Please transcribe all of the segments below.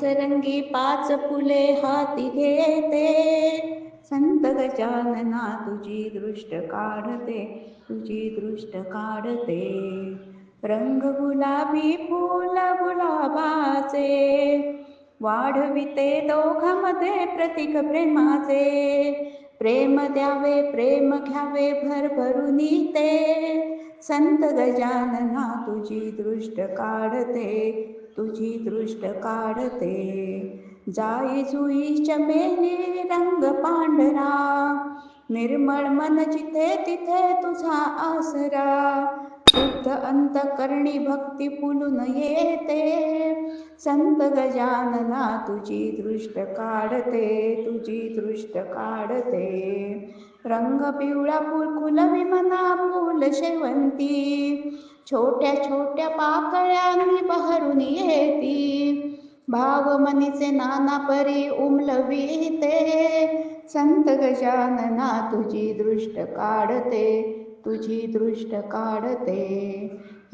रंगी पाच फुले हाती घेते, संत गजानना तुझी दृष्ट काढते, तुझी दृष्ट काढते. रंग गुलाबी फूल गुलाबाचे, वाढविते दोघांमध्ये प्रतीक प्रेमाचे. प्रेम द्यावे प्रेम घ्यावे भरभरून ते, संत गजानना तुझी दृष्ट काढते, तुझी दृष्ट काढते. जाई जुई चमेली रंग पांढरा, निर्मळ मन जिथे तिथे तुझा आसरा. शुद्ध अंतकरणी भक्ती फुलून येते, संत गजानना तुझी दृष्ट काढते, तुझी दृष्ट काढते. रंग पिवळा फुलकुल विमना फुल शेवंती, छोट्या छोट्या पाकळ्यांनी बहरून येती. भावमनीचे नाना परी उमलविते, संत गजानना तुझी दृष्ट काढते, तुझी दृष्ट काढते.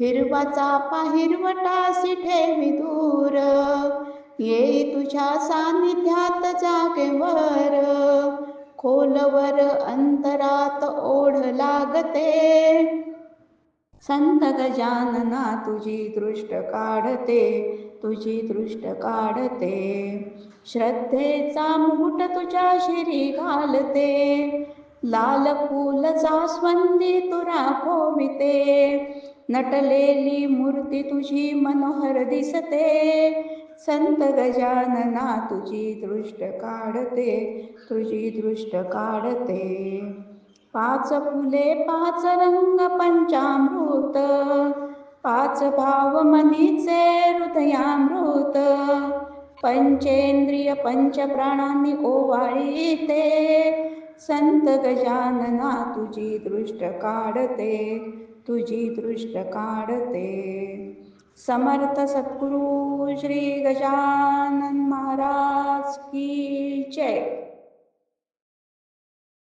हिरवा चापा हिरवटासी ठेवी दूर, येई तुझ्या सानिध्यात जागेवर. खोलवर अंतरात ओढ लागते, संत गजानना तुझी दृष्ट काढते, तुझी दृष्ट काढते. श्रद्धेचा मुकुट तुझ्या शिरी घालते, लाल फूल जास्वंदी तुरा खोविते. नटलेली मूर्ती तुझी मनोहर दिसते, संत गजानना तुझी दृष्ट काढते, तुझी दृष्ट काढते. पाच फुले पाच रंग पंचामृत, पाच भाव मनीचे हृदयामृत. पंचेंद्रिय पंचप्राणांनी ओवाळीते, संत गजानना तुझी दृष्ट काढते, तुझी दृष्ट काढते. समर्थ सद्गुरु श्री गजानन महाराज की जय.